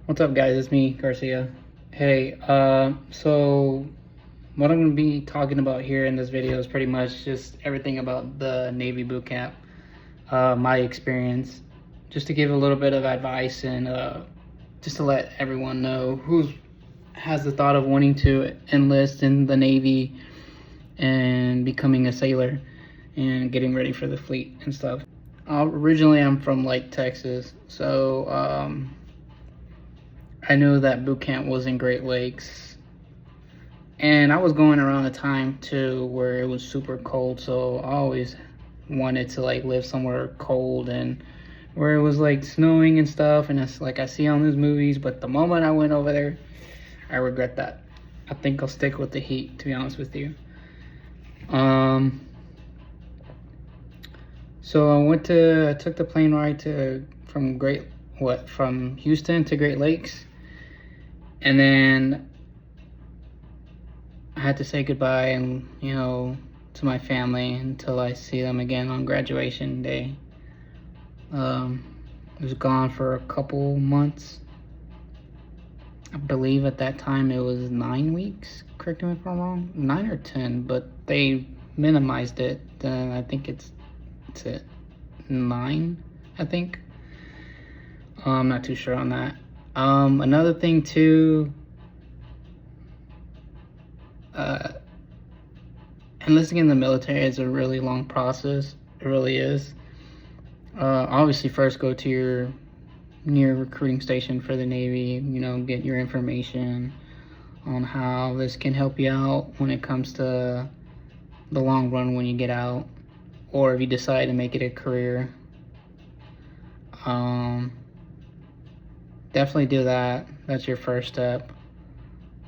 What's up, guys? It's me, Garcia. Hey, so what I'm going to be talking about here in this video is pretty much just everything about the Navy boot camp, my experience, just to give a little bit of advice and just to let everyone know who has the thought of wanting to enlist in the Navy and becoming a sailor and getting ready for the fleet and stuff. Originally, I'm from Texas, so I knew that boot camp was in Great Lakes, and I was going around a time too where it was super cold, so I always wanted to live somewhere cold and where it was snowing and stuff, and it's I see on these movies. But the moment I went over there, I regret that. I think I'll stick with the heat, to be honest with you. So I took the plane ride from Houston to Great Lakes. And then I had to say goodbye and, to my family until I see them again on graduation day. I was gone for a couple months. I believe at that time it was 9 weeks. Correct me if I'm wrong. 9 or 10, but they minimized it. Then I think it's 9, I think. I'm not too sure on that. Another thing too, enlisting in the military is a really long process. It really is. Obviously, first go to your near recruiting station for the Navy, get your information on how this can help you out when it comes to the long run when you get out, or if you decide to make it a career. Definitely do that. That's your first step.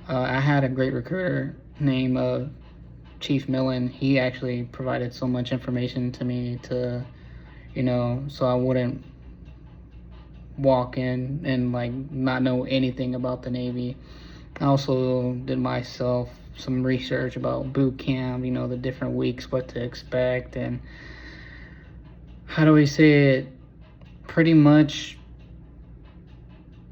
I had a great recruiter named Chief Millen. He actually provided so much information to me so I wouldn't walk in and not know anything about the Navy. I also did myself some research about boot camp, the different weeks, what to expect, and how do we say it? Pretty much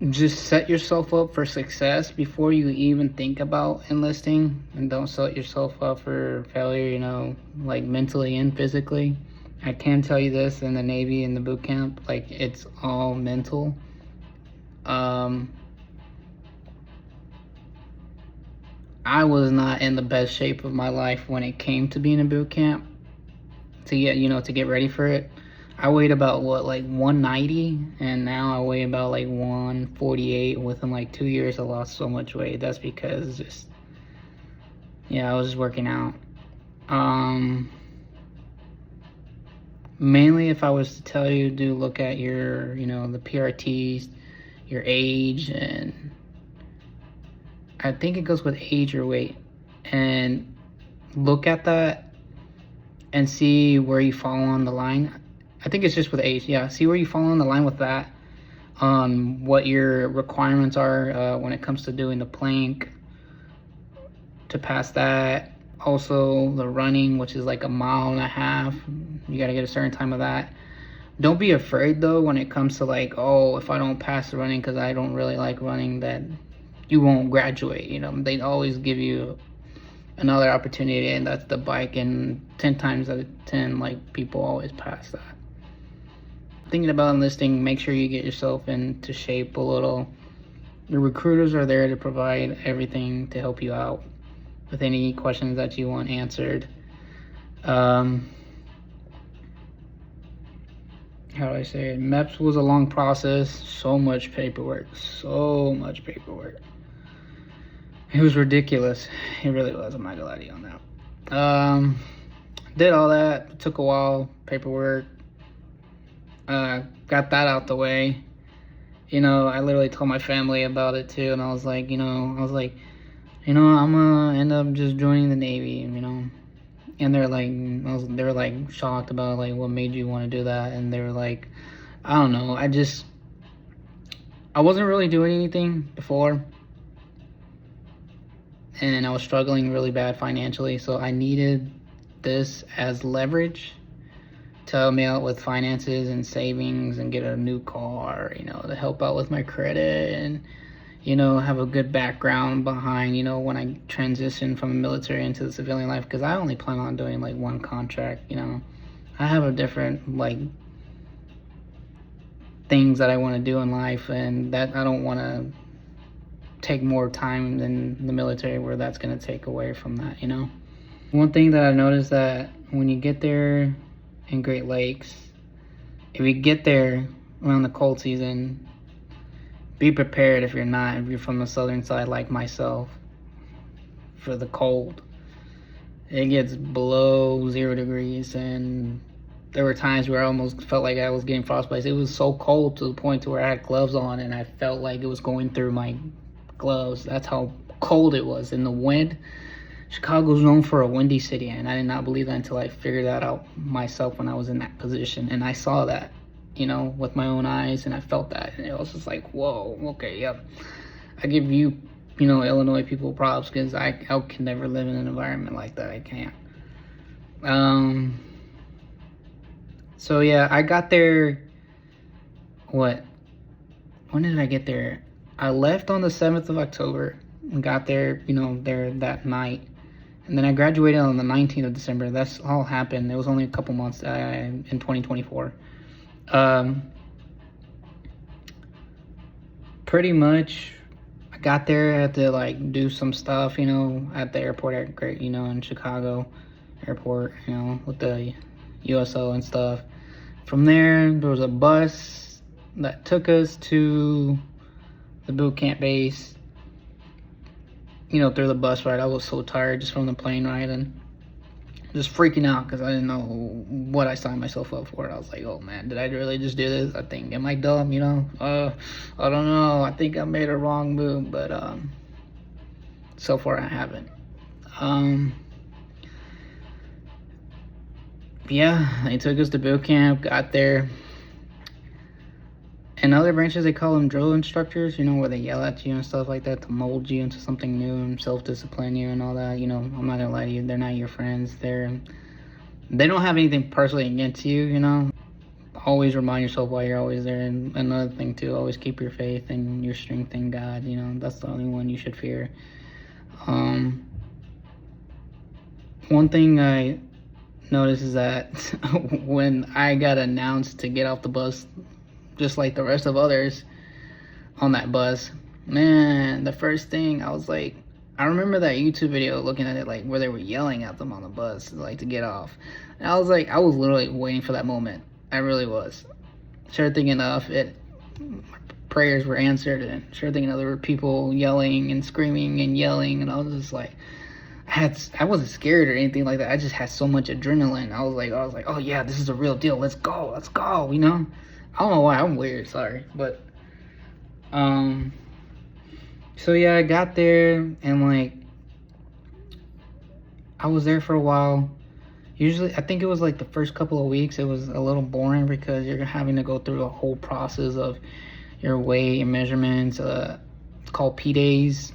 just set yourself up for success before you even think about enlisting, and don't set yourself up for failure, mentally and physically. I can tell you this, in the Navy, in the boot camp, it's all mental. I was not in the best shape of my life when it came to being in boot camp, to get ready for it. I weighed about 190, and now I weigh about 148. Within 2 years I lost so much weight. That's because I was just working out. Mainly, if I was to tell you, do look at your the PRTs, your age, and I think it goes with age or weight, and look at that and see where you fall on the line. I think it's just with age. Yeah, see where you fall on the line with that. What your requirements are when it comes to doing the plank, to pass that. Also, the running, which is 1.5 miles. You got to get a certain time of that. Don't be afraid, though, when it comes to if I don't pass the running because I don't really like running, that you won't graduate. They always give you another opportunity, and that's the bike. And 10 times out of 10, people always pass that. Thinking about enlisting, make sure you get yourself into shape a little. The recruiters are there to provide everything to help you out with any questions that you want answered. How do I say it? MEPS was a long process. So much paperwork. It was ridiculous. It really was. I'm not gonna lie to you on that. Did all that. It took a while. Paperwork. Got that out the way. I literally told my family about it too, and I was like, I'm gonna end up just joining the Navy, and they're they were shocked about what made you want to do that, and they were I don't know, I wasn't really doing anything before, and I was struggling really bad financially, so I needed this as leverage to help me out with finances and savings and get a new car, to help out with my credit and, have a good background behind, when I transition from the military into the civilian life, because I only plan on doing like one contract, I have a different like things that I want to do in life, and that I don't want to take more time than the military where that's going to take away from that. One thing that I noticed, that when you get there in Great Lakes, if you get there around the cold season, be prepared if you're from the southern side like myself, for the cold. It gets below 0 degrees, and there were times where I almost felt like I was getting frostbite. It was so cold to the point to where I had gloves on and I felt like it was going through my gloves. That's how cold it was. In the wind, Chicago's known for a windy city, and I did not believe that until I figured that out myself when I was in that position. And I saw that, with my own eyes, and I felt that. And it was just like, whoa, okay, yep. I give you, Illinois people props, because I can never live in an environment like that. I can't. So yeah, I got there, when did I get there? I left on the 7th of October and got there, there that night. And then I graduated on the 19th of December. That's all happened. It was only a couple months in 2024. Pretty much, I got there, I had to like do some stuff, at the airport in Chicago airport, with the USO and stuff. From there was a bus that took us to the boot camp base. Through the bus ride, I was so tired just from the plane ride and just freaking out because I didn't know what I signed myself up for. I was like, oh man, did I really just do this? Am I dumb, I don't know. I think I made a wrong move, but so far I haven't. Yeah, they took us to boot camp, got there. In other branches, they call them drill instructors, where they yell at you and stuff like that to mold you into something new and self-discipline you and all that. I'm not gonna lie to you, they're not your friends. They don't have anything personally against you, Always remind yourself why you're always there. And another thing too, always keep your faith and your strength in God. That's the only one you should fear. One thing I noticed is that when I got announced to get off the bus, just like the rest of others on that bus, man, the first thing I was like, I remember that YouTube video, looking at it, like where they were yelling at them on the bus, like to get off. And I was like, I was literally waiting for that moment. I really was. Sure thinking of it, prayers were answered, and sure thinking of there were people yelling and screaming and yelling, and I was just like, I wasn't scared or anything like that. I just had so much adrenaline. I was like, oh yeah, this is a real deal. Let's go. I don't know why, I'm weird, sorry. But so yeah, I got there and like I was there for a while. Usually, I think it was like the first couple of weeks, it was a little boring because you're having to go through a whole process of your weight and measurements. It's called P days.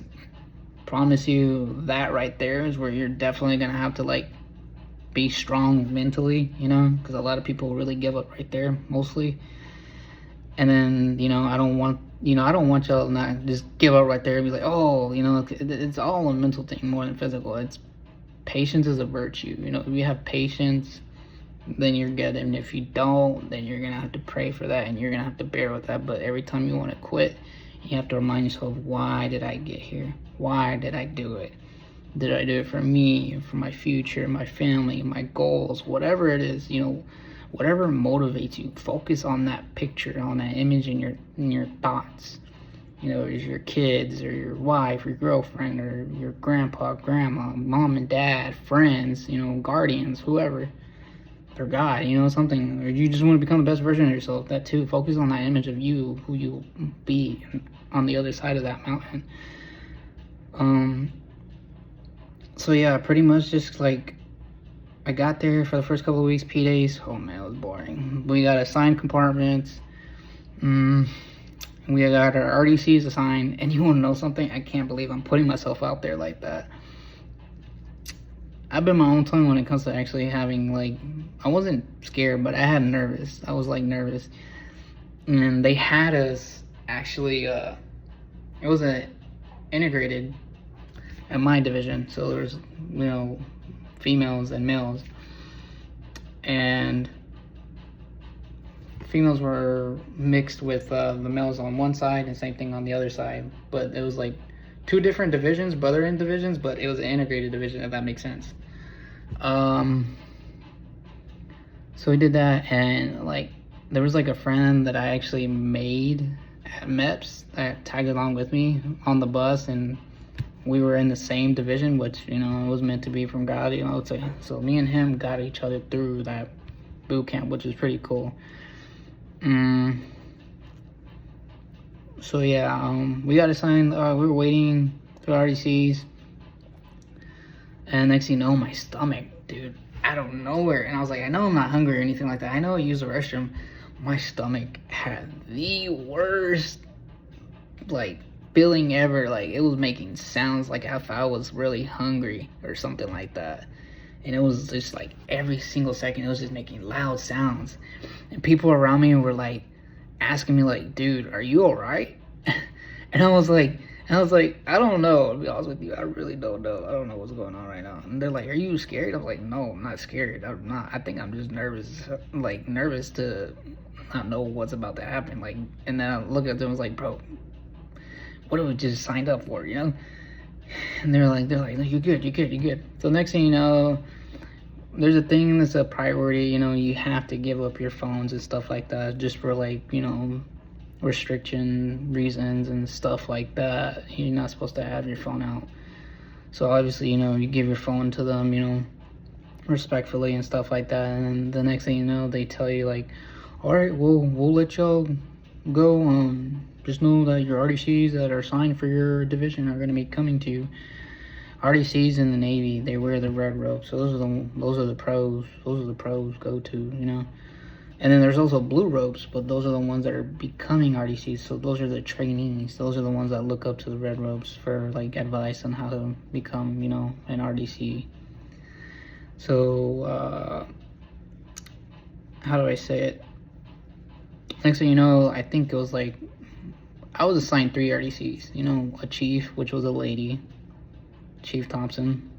Promise you, that right there is where you're definitely gonna have to like be strong mentally, because a lot of people really give up right there, mostly. And then, I don't want y'all to not just give up right there and be like, oh, it's all a mental thing more than physical. Patience is a virtue. If you have patience, then you're good. And if you don't, then you're going to have to pray for that and you're going to have to bear with that. But every time you want to quit, you have to remind yourself, why did I get here? Why did I do it? Did I do it for me, for my future, my family, my goals, whatever it is, whatever motivates you. Focus on that picture, on that image in your thoughts. Is your kids or your wife, or your girlfriend, or your grandpa, grandma, mom and dad, friends, guardians, whoever, or God, something, or you just want to become the best version of yourself. That too. Focus on that image of you, who you'll be on the other side of that mountain. So yeah, pretty much just like I got there for the first couple of weeks, P days. Oh man, it was boring. We got assigned compartments. We got our RDCs assigned. And you want to know something? I can't believe I'm putting myself out there like that. I've been my own tongue when it comes to actually having, like, I wasn't scared, but I had nervous. I was like nervous. And they had us actually, it was a integrated at my division. So there was, females and males. And females were mixed with the males on one side and same thing on the other side. But it was like two different divisions, brother-in divisions, but it was an integrated division, if that makes sense. So we did that, and like there was like a friend that I actually made at MEPS that tagged along with me on the bus, and we were in the same division, which it was meant to be from God, so me and him got each other through that boot camp, which was pretty cool. So yeah, we got assigned. We were waiting for RDCs, and next thing you know, my stomach, dude, out of nowhere. And I was like, I know I'm not hungry or anything like that. I know I used the restroom. My stomach had the worst, like, feeling ever. Like, it was making sounds like if I was really hungry or something like that. And it was just like every single second, it was just making loud sounds. And people around me were like asking me, like, dude, are you all right? And I was like, I don't know. To be honest with you, I really don't know. I don't know what's going on right now. And they're like, are you scared? I was like, no, I'm not scared. I'm not. I think I'm just nervous. Like, nervous to not know what's about to happen. Like, and then I look at them and was like, bro, what have we just signed up for, And they're like, no, you're good. So next thing you know, there's a thing that's a priority. You have to give up your phones and stuff like that, just for like, restriction reasons and stuff like that. You're not supposed to have your phone out. So obviously, you give your phone to them, respectfully and stuff like that. And then the next thing you know, they tell you like, all right, we'll let y'all go. Just know that your RDCs that are signed for your division are going to be coming to you. RDCs in the Navy, they wear the red robes. So those are the pros. Those are the pros go to, And then there's also blue robes, but those are the ones that are becoming RDCs. So those are the trainees. Those are the ones that look up to the red robes for like advice on how to become, an RDC. So how do I say it? Next thing you know, I think it was like I was assigned 3 RDCs. A chief, which was a lady, Chief Thompson,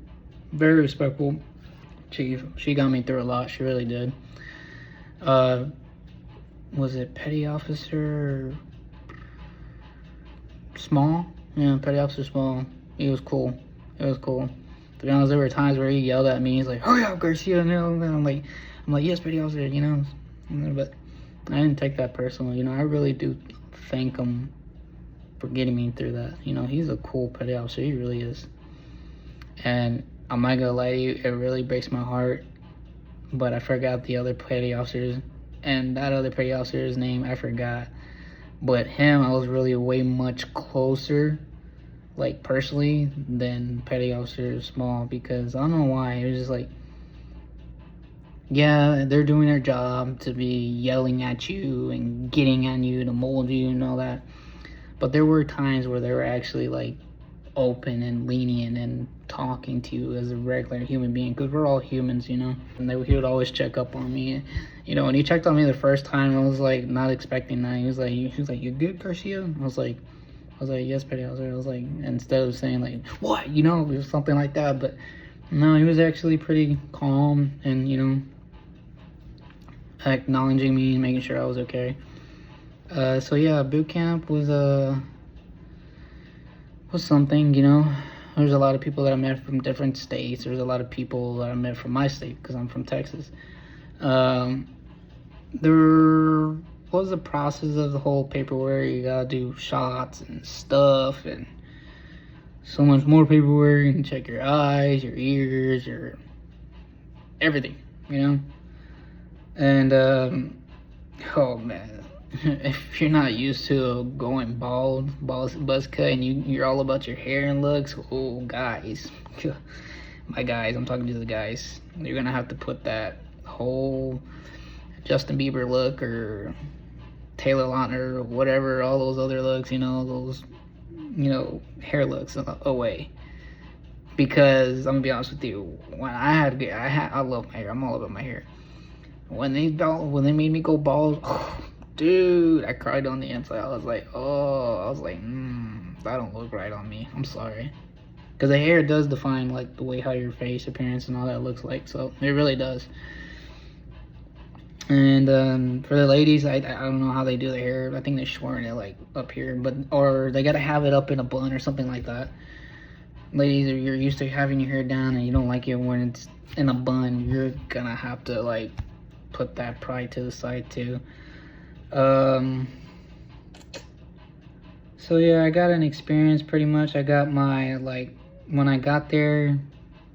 very respectful chief. She got me through a lot. She really did. Was it petty officer Small? Yeah, petty officer Small. He was cool. To be honest, there were times where he yelled at me. He's like, "Hurry up, Garcia!" And I'm like, "Yes, petty officer." But I didn't take that personally. I really do thank him for getting me through that. He's a cool petty officer. He really is. And I'm not gonna lie to you, it really breaks my heart. But I forgot the other petty officers, and that other petty officer's name I forgot. But him, I was really way much closer, like personally, than petty officer Small, because I don't know why. It was just like, yeah, they're doing their job to be yelling at you and getting on you to mold you and all that. But there were times where they were actually like open and lenient and talking to you as a regular human being, because we're all humans, And he would always check up on me, When he checked on me the first time, I was like not expecting that. He was like, "You good, Garcia?" I was like, "Yes, petty officer." I was like, instead of saying like, "What?" Or something like that. But no, he was actually pretty calm and acknowledging me and making sure I was okay. So yeah, boot camp was something, There's a lot of people that I met from different states. There's a lot of people that I met from my state, because I'm from Texas. There was a process of the whole paperwork. You gotta do shots and stuff, and so much more paperwork. You can check your eyes, your ears, your everything, And oh man, if you're not used to going bald, buzz cut, and you're all about your hair and looks, oh guys, my guys, I'm talking to the guys, you're gonna have to put that whole Justin Bieber look or Taylor Lautner or whatever, all those other looks, those hair looks away, Because I'm gonna be honest with you, when I love my hair. I'm all about my hair. When they made me go bald, oh, dude, I cried on the inside. I was like, that don't look right on me. I'm sorry. Because the hair does define like the way how your face appearance and all that looks like. So it really does. And for the ladies, I don't know how they do their hair. I think they're shorten it like up here, or they gotta have it up in a bun or something like that. Ladies, if you're used to having your hair down and you don't like it when it's in a bun, you're gonna have to like put that pride to the side too. So yeah, I got an experience pretty much. I got my like when I got there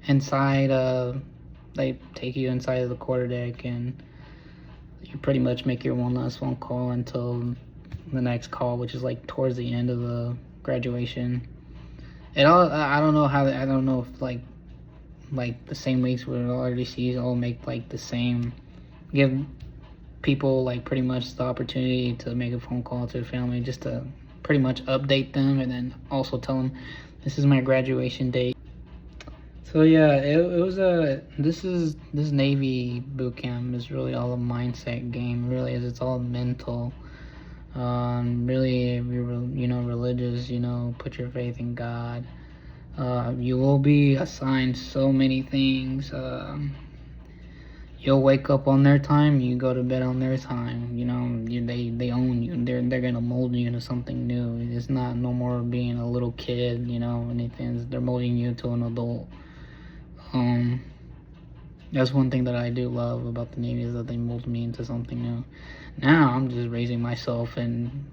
inside. They take you inside of the quarterdeck and you pretty much make your one last phone call until the next call, which is like towards the end of the graduation. I don't know how. I don't know if like the same weeks with all RDCs all make like the same, give people like pretty much the opportunity to make a phone call to the family just to pretty much update them and then also tell them this is my graduation date. So yeah, it was this Navy boot camp is really all a mindset game. It really is. It's all mental. Really, if you're religious, put your faith in God. You will be assigned so many things. You'll wake up on their time. You go to bed on their time. They own you. They're gonna mold you into something new. It's not no more being a little kid. Anything. They're molding you to an adult. That's one thing that I do love about the Navy is that they mold me into something new. Now I'm just raising myself and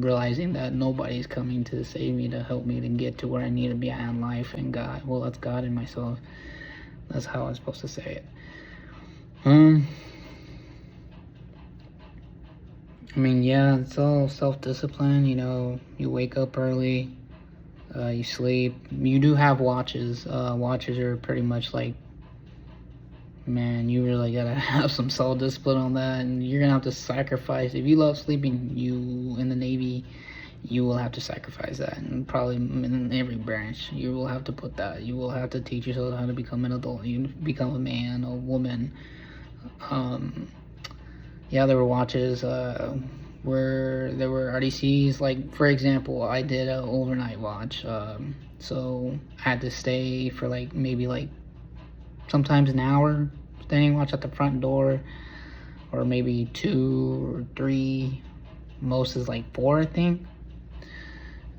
realizing that nobody's coming to save me, to help me to get to where I need to be at in life, and God. Well, that's God and myself. That's how I'm supposed to say it. I mean, yeah, it's all self-discipline. You wake up early. You sleep. You do have watches. Watches are pretty much like, man, you really gotta have some self-discipline on that, and you're gonna have to sacrifice. If you love sleeping, you in the Navy, you will have to sacrifice that, and probably in every branch, you will have to put that. You will have to teach yourself how to become an adult. You become a man, a woman. Yeah, there were watches. Where there were RDCs, like for example, I did an overnight watch, so I had to stay for like maybe like sometimes an hour standing watch at the front door, or maybe 2 or 3, most is like 4, I think.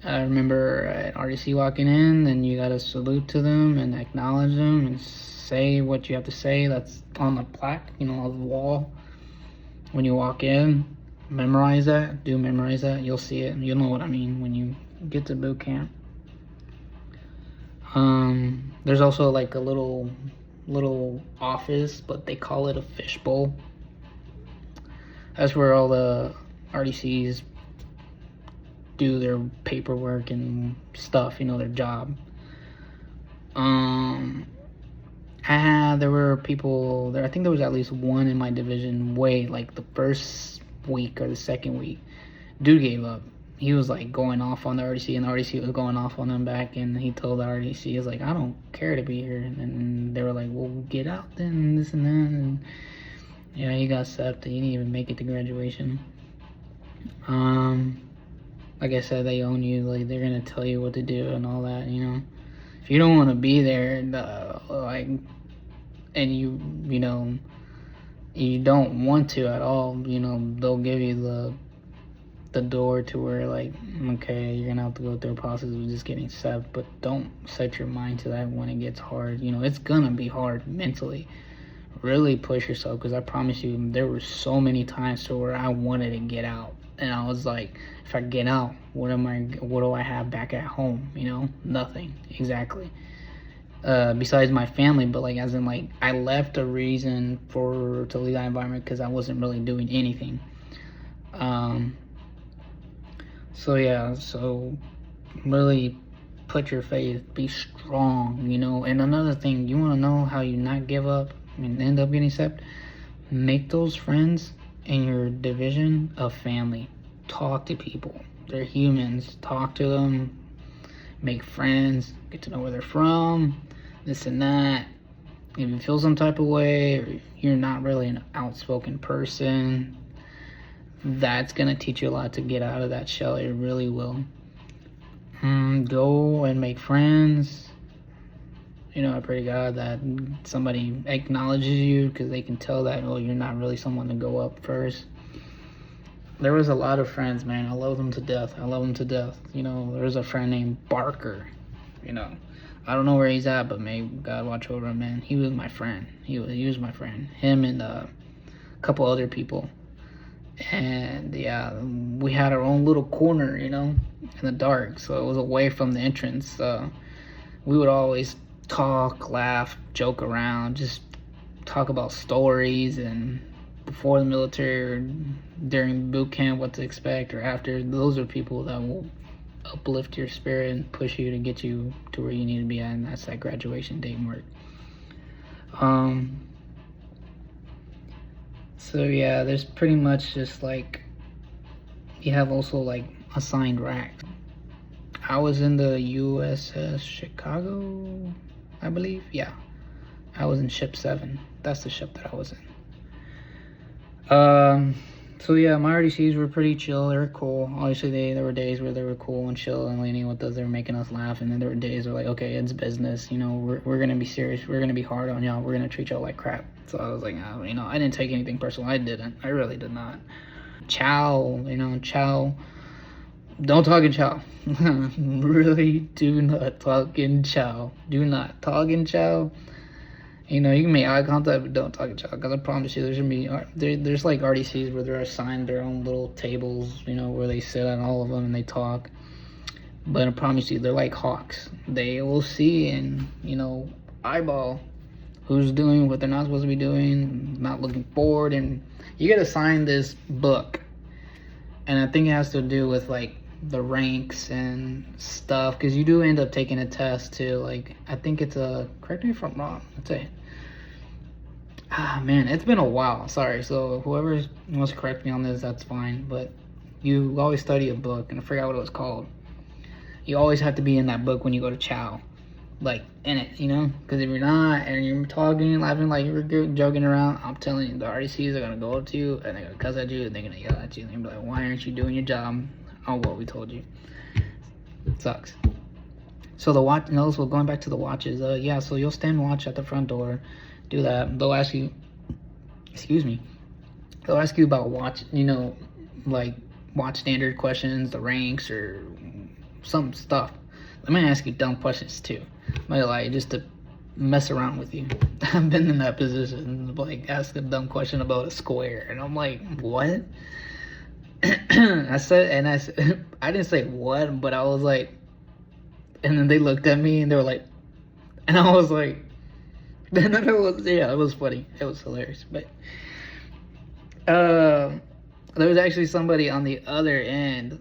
I remember at RDC walking in, then you gotta salute to them and acknowledge them and say what you have to say. That's on the plaque, on the wall when you walk in. Memorize that. Memorize that. You'll see it. You'll know what I mean when you get to boot camp. There's also like a little office, but they call it a fishbowl. That's where all the RDCs do their paperwork and stuff, their job. There were people there. I think there was at least one in my division like the first week or the second week. Dude gave up. He was like going off on the RDC, and the RDC was going off on him back, and he told the RDC, he was like, I don't care to be here. And they were like, well, get out then, this and that. And yeah, he got accepted. He didn't even make it to graduation. Like I said, they own you. Like, they're gonna tell you what to do and all that. If you don't want to be there, and you don't want to at all, they'll give you the door to where like, okay, you're gonna have to go through a process of just getting accepted, but don't set your mind to that when it gets hard. It's gonna be hard mentally. Really push yourself, because I promise you, there were so many times to where I wanted to get out, and I was like, if I get out, what do I have back at home? Nothing. Exactly. Besides my family, but like as in like I left a reason to leave that environment because I wasn't really doing anything. So yeah, so really put your faith, be strong, and another thing, you want to know how you not give up and end up getting accepted? Make those friends in your division a family. Talk to people. They're humans. Talk to them, make friends, get to know where they're from. this and that. If you feel some type of way, or you're not really an outspoken person, that's gonna teach you a lot to get out of that shell. It really will. Go and make friends. I pray to God that somebody acknowledges you, because they can tell that, oh, you're not really someone to go up first. There was a lot of friends, man. I love them to death. There was a friend named Barker. I don't know where he's at, but may God watch over him, man. He was my friend. He was my friend. Him and a couple other people. And yeah, we had our own little corner, in the dark. So it was away from the entrance. We would always talk, laugh, joke around, just talk about stories, and before the military or during boot camp, what to expect, or after. Those are people that will uplift your spirit and push you to get you to where you need to be at, and that's that graduation date mark. So yeah, there's pretty much just like, you have also like assigned racks. I was in the USS Chicago, I believe. Yeah, I was in ship 7. That's the ship that I was in. So yeah, my RDCs were pretty chill. They were cool. Obviously, there were days where they were cool and chill and leaning with us. They were making us laugh, and then there were days where like, okay, it's business. We're gonna be serious. We're gonna be hard on y'all. We're gonna treat y'all like crap. So I was like, I didn't take anything personal. I didn't. I really did not. Chow, chow. Don't talk in chow. Really, do not talk in chow. Do not talk in chow. You can make eye contact, but don't talk in chow. Because I promise you, there's gonna be there's like RDCs where they're assigned their own little tables, where they sit on all of them and they talk. But I promise you, they're like hawks. They will see and eyeball who's doing what they're not supposed to be doing, not looking forward, and you get assigned this book, and I think it has to do with like the ranks and stuff, because you do end up taking a test too. Like, I think it's correct me if I'm wrong. Let's say, man, it's been a while. Sorry. So whoever wants to correct me on this, that's fine. But you always study a book, and I forgot what it was called. You always have to be in that book when you go to chow, like in it, because if you're not and you're talking, laughing, like you're joking around, I'm telling you, the RDCs are gonna go up to you and they're gonna cuss at you and they're gonna yell at you and they're gonna be like, why aren't you doing your job? Oh, well, we told you. It sucks. So the watch, so going back to the watches, yeah, so you'll stand watch at the front door, do that. They'll ask you, they'll ask you about watch, like watch standard questions, the ranks, or some stuff. They might ask you dumb questions too. Might lie, just to mess around with you. I've been in that position, like ask a dumb question about a square, and I'm like, what? I didn't say what, but I was like, and then they looked at me and they were like, and I was like, and then it was funny. It was hilarious. But there was actually somebody on the other end,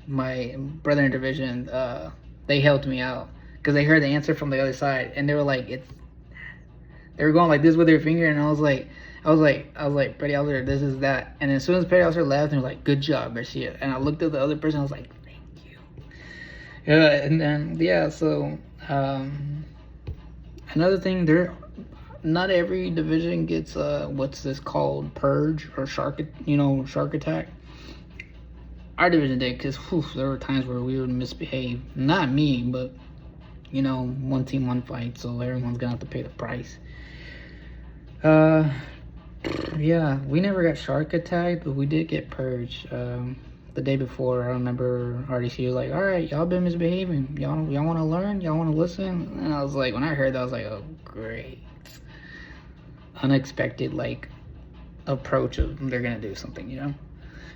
my brother in division, they helped me out because they heard the answer from the other side, and they were like, they were going like this with their finger, and I was like, Petty Officer, this is that. And as soon as Petty Officer left, they were like, good job, Garcia. And I looked at the other person, I was like, thank you. Yeah, and then, yeah, so, another thing, not every division gets, what's this called, purge or shark attack. Our division did, because there were times where we would misbehave. Not me, but, one team, one fight, so everyone's gonna have to pay the price. Yeah, we never got shark attacked, but we did get purged. The day before, I remember RDC was like, all right, y'all been misbehaving. Y'all want to learn? Y'all want to listen? And I was like, when I heard that, I was like, oh, great. Unexpected, like, approach of they're going to do something,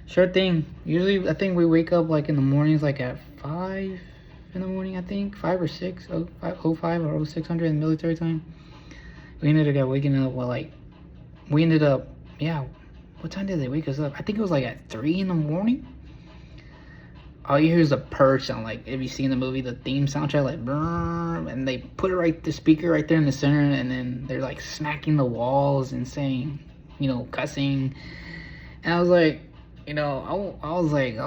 Sure thing. Usually, I think we wake up, like, in the mornings, like, at 5 in the morning, I think. 5 or 6, 05 or 0600 in military time. We ended up waking up, what time did they wake us up? I think it was like at 3 in the morning. All you hear is a purge sound, like if you seen the movie, the theme soundtrack, like brrr, and they put the speaker right there in the center, and then they're like smacking the walls and saying, cussing. And I was like, I was like,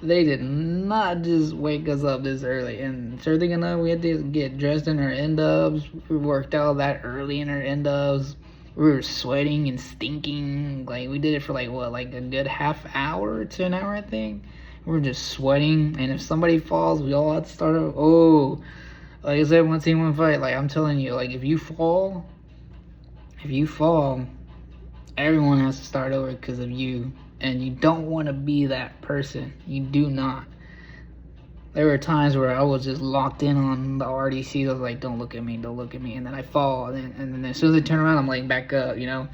they did not just wake us up this early. And sure thing enough, we had to get dressed in our end-ups. We worked out that early in our end-ups. We were sweating and stinking. Like, we did it for like, what, like a good half hour to an hour, I think. We were just sweating. And if somebody falls, we all had to start over. Oh, like I said, one team, one fight. Like, I'm telling you, like, if you fall, everyone has to start over because of you. And you don't want to be that person. You do not. There were times where I was just locked in on the RDC. I was like, don't look at me, don't look at me. And then I fall. And then as soon as I turn around, I'm like, back up, I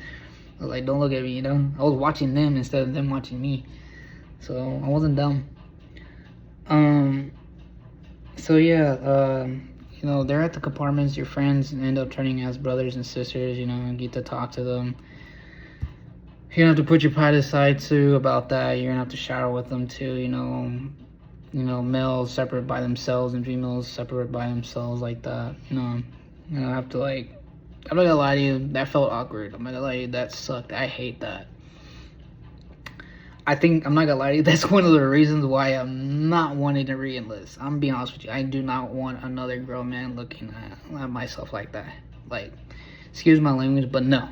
was like, don't look at me, I was watching them instead of them watching me. So I wasn't dumb. So yeah, they're at the compartments. Your friends end up turning as brothers and sisters, and get to talk to them. You're gonna have to put your pride aside too about that. You're gonna have to shower with them too, males separate by themselves and females separate by themselves like that. I have to I'm not gonna lie to you, that felt awkward. I'm not gonna lie to you, that sucked. I hate that. I'm not gonna lie to you, that's one of the reasons why I'm not wanting to re-enlist. I'm gonna be honest with you, I do not want another grown man looking at myself like that. Like, excuse my language, but no.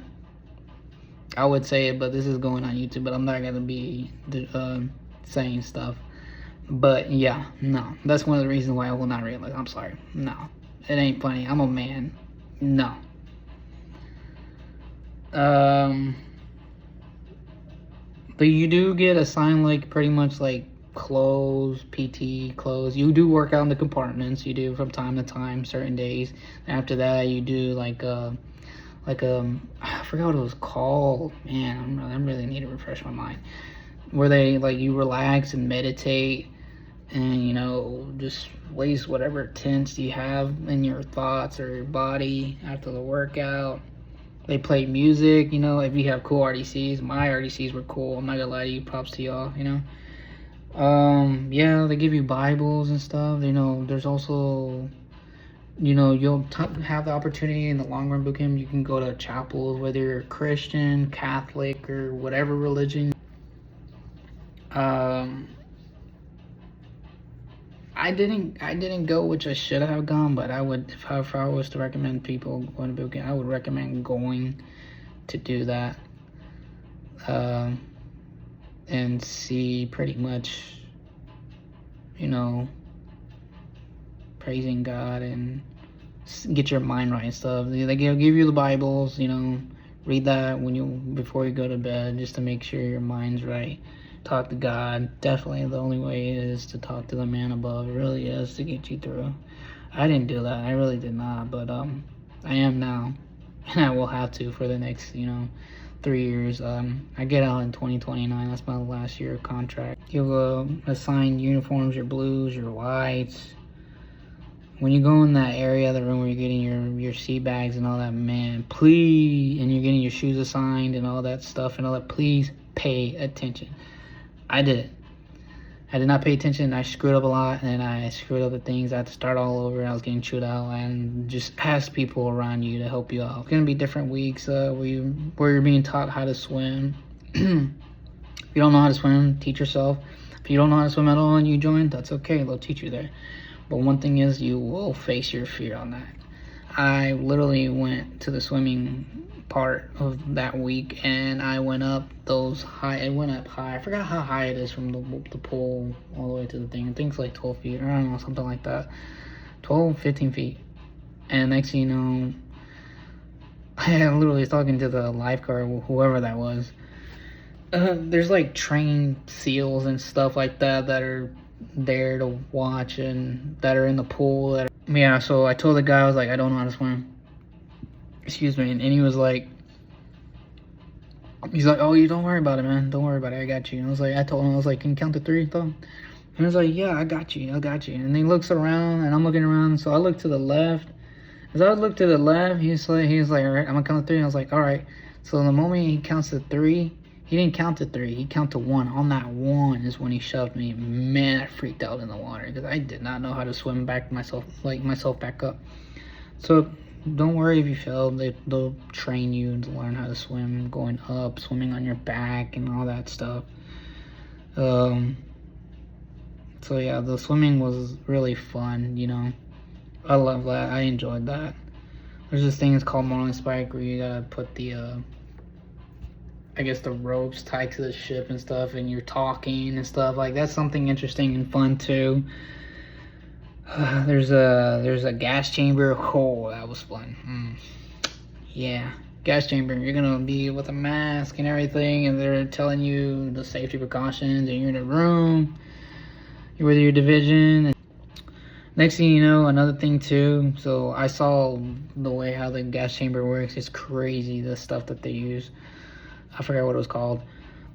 I would say it, but this is going on YouTube, but I'm not gonna be saying stuff. But yeah, no, that's one of the reasons why I will not re-enlist. I'm sorry, no, it ain't funny. I'm a man, no. But you do get assigned pretty much clothes, PT clothes. You do work out in the compartments. You do from time to time, certain days. After that, you do I forgot what it was called. Man, I really need to refresh my mind. Where they you relax and meditate, and just waste whatever tense you have in your thoughts or your body after the workout. They play music, if you have cool RDCs. My RDCs were cool. I'm not gonna lie to you. Props to y'all. Yeah, they give you Bibles and stuff. There's also. You'll have the opportunity in the long run bootcamp. You can go to chapels, whether you're Christian, Catholic, or whatever religion. I didn't go, which I should have gone, but I would, if I was to recommend people going to bootcamp, I would recommend going to do that, and see pretty much, praising God and get your mind right and stuff. They give you the Bibles, read that before you go to bed, just to make sure your mind's right. Talk to God. Definitely the only way is to talk to the man above. It really is, to get you through. I didn't do that. I really did not, but I am now, and I will have to for the next 3 years. I get out in 2029. That's my last year of contract. You'll assign uniforms, your blues, your whites. When you go in that area, the room where you're getting your sea bags and all that, man, please, and you're getting your shoes assigned and all that stuff and all that, please pay attention. I did not pay attention. I screwed up a lot, and I screwed up the things. I had to start all over. I was getting chewed out, and just ask people around you to help you out. It's gonna be different weeks where you're being taught how to swim. If you don't know how to swim, teach yourself. If you don't know how to swim at all and you join, that's okay. They'll teach you there. But one thing is, you will face your fear on that. I literally went to the swimming part of that week, and I went up high. I forgot how high it is from the pool all the way to the thing. I think it's 12 feet, or I don't know, something like that. 12, 15 feet. And next thing you know, I literally was talking to the lifeguard, whoever that was. There's trained SEALs and stuff like that are there to watch, and that are in the pool. So I told the guy, I was like, I don't know how to swim. Excuse me. And he was like, oh, you don't worry about it, man. Don't worry about it. I got you. And I told him, can you count to 3, though? And he was like, yeah, I got you. And he looks around, and I'm looking around. So I look to the left. As I look to the left, he's like, all right, I'm gonna count to 3. And I was like, all right. So the moment he counts to 3, he didn't count to 3. He counted to 1. On that 1 is when he shoved me. Man, I freaked out in the water because I did not know how to swim myself back up. So don't worry if you fail. They'll train you to learn how to swim, going up, swimming on your back, and all that stuff. Um, so yeah, the swimming was really fun, I love that. I enjoyed that. There's this thing it's called Marlin Spike where you gotta put the I guess the ropes tied to the ship and stuff, and you're talking and stuff. Like, that's something interesting and fun too. There's a gas chamber. Oh, that was fun. Yeah, gas chamber. You're gonna be with a mask and everything, and they're telling you the safety precautions, and you're in a room. You're with your division. And next thing you know, another thing too. So I saw the way how the gas chamber works. It's crazy, the stuff that they use. I forgot what it was called.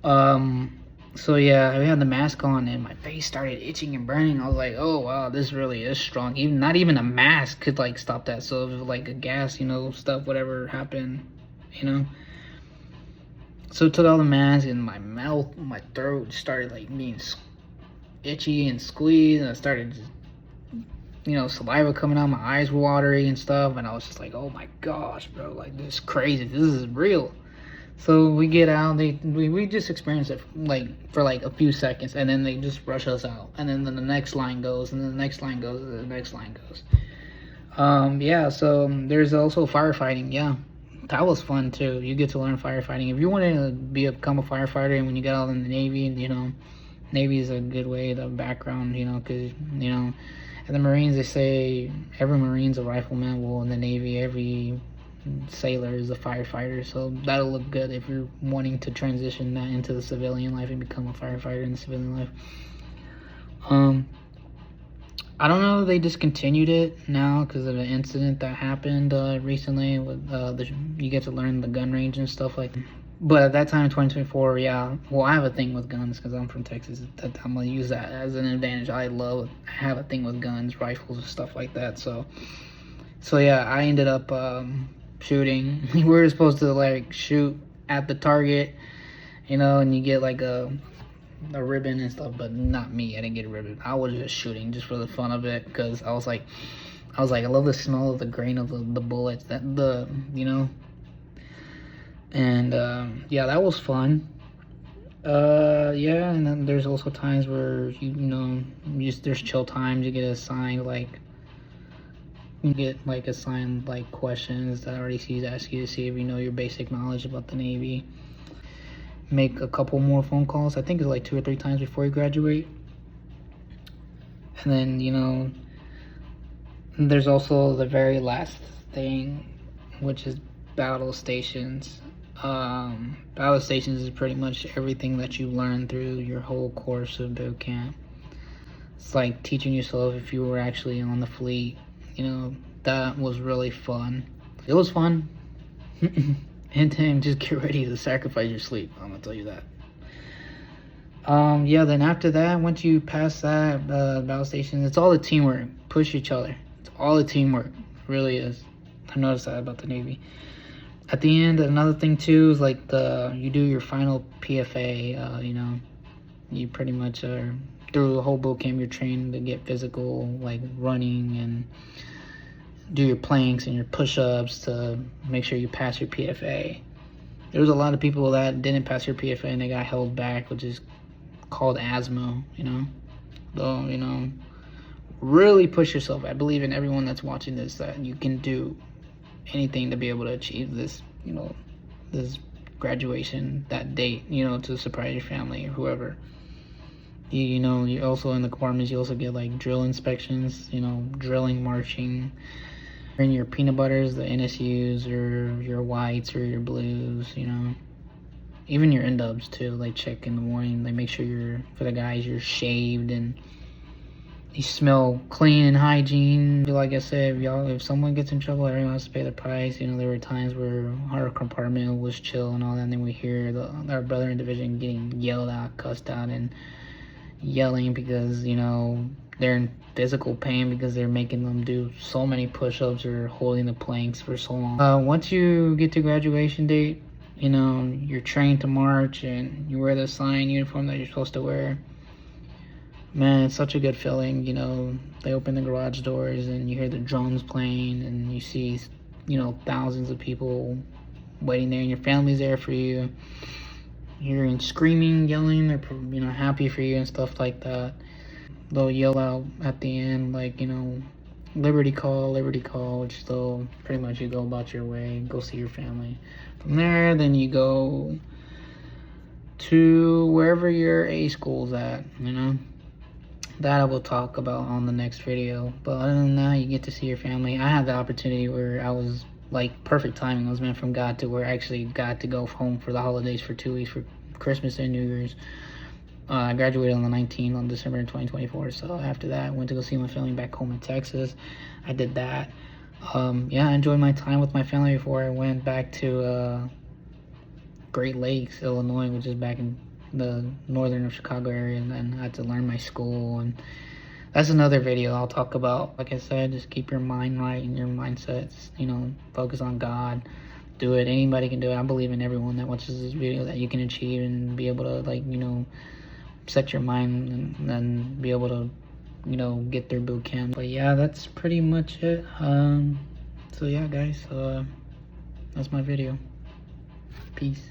So yeah, I had the mask on and my face started itching and burning. I was like, oh wow, this really is strong. Even not even a mask could like stop that. So if like a gas, stuff, whatever happened, you know. So took all the mask and my mouth, my throat started like being itchy and squeezed, and I started just, saliva coming out, my eyes were watery and stuff, and I was just like, oh my gosh, bro, like this is crazy, this is real. So we get out, we just experience it like for like a few seconds, and then they just rush us out, and then the next line goes, and then the next line goes, and the next line goes. Yeah, so there's also firefighting. Yeah, that was fun too. You get to learn firefighting. If you want to become a firefighter, and when you get out in the Navy, Navy is a good way, the background, because, in the Marines, they say every Marine's a rifleman. Well, in the Navy, every sailor is a firefighter, so that'll look good if you're wanting to transition that into the civilian life and become a firefighter in the civilian life. I don't know if they discontinued it now because of an incident that happened recently with you get to learn the gun range and stuff like that. But at that time in 2024, yeah, well, I have a thing with guns because I'm from Texas. I'm gonna use that as an advantage. I have a thing with guns, rifles, and stuff like that. So yeah, I ended up shooting. We were supposed to like shoot at the target, and you get like a ribbon and stuff, but not me. I didn't get a ribbon. I was just shooting just for the fun of it because I was like, I love the smell of the grain of the bullets, and yeah, that was fun. Yeah, and then there's also times where there's chill times. You get assigned like questions that RDCs ask you to see if you know your basic knowledge about the Navy. Make a couple more phone calls. I think it's like 2 or 3 times before you graduate. And then there's also the very last thing, which is battle stations. Battle stations is pretty much everything that you learn through your whole course of boot camp. It's like teaching yourself if you were actually on the fleet. That was really fun. It was fun. And then just get ready to sacrifice your sleep. I'm gonna tell you that. Yeah, then after that, once you pass that battle station, it's all the teamwork. Push each other. It's all the teamwork. It really is. I noticed that about the Navy. At the end, another thing too is like you do your final PFA. You pretty much are through the whole boot camp. You're trained to get physical, like running and do your planks and your push-ups to make sure you pass your PFA. There was a lot of people that didn't pass your PFA and they got held back, which is called asthma. Though, really push yourself. I believe in everyone that's watching this that you can do anything to be able to achieve this, this graduation, that date, to surprise your family or whoever. You also in the compartments, you also get like drill inspections, drilling, marching, and your peanut butters, the NSUs or your whites or your blues, even your N-dubs too. Like check in the morning, like make sure for the guys, you're shaved and you smell clean and hygiene. Like I said, if someone gets in trouble, everyone has to pay the price. There were times where our compartment was chill and all that, and then we hear our brother in division getting yelled at, cussed out, and yelling because they're in physical pain because they're making them do so many push-ups or holding the planks for so long. Once you get to graduation date, you're trained to march and you wear the assigned uniform that you're supposed to wear. Man, it's such a good feeling. They open the garage doors and you hear the drums playing and you see thousands of people waiting there and your family's there for you. hearing screaming, yelling, they're, you know, happy for you and stuff like that. They'll yell out at the end, like, you know, Liberty Call, which they'll pretty much you go about your way, go see your family. From there, then you go to wherever your A school's at, you know. That I will talk about on the next video. But other than that, you get to see your family. I had the opportunity where I was like perfect timing. I was meant from God to where I actually got to go home for the holidays for 2 weeks for Christmas and New Year's. I graduated on the 19th on December 2024. So after that, I went to go see my family back home in Texas. I did that. Yeah, I enjoyed my time with my family before I went back to Great Lakes, Illinois, which is back in the northern of Chicago area, and then I had to learn my school, and that's another video I'll talk about. Like I said, just keep your mind right and your mindsets, you know, focus on God, do it. Anybody can do it. I believe in everyone that watches this video that you can achieve and be able to, like, you know, set your mind and be able to, you know, get through boot camp. But yeah, that's pretty much it. So yeah, guys, that's my video. Peace.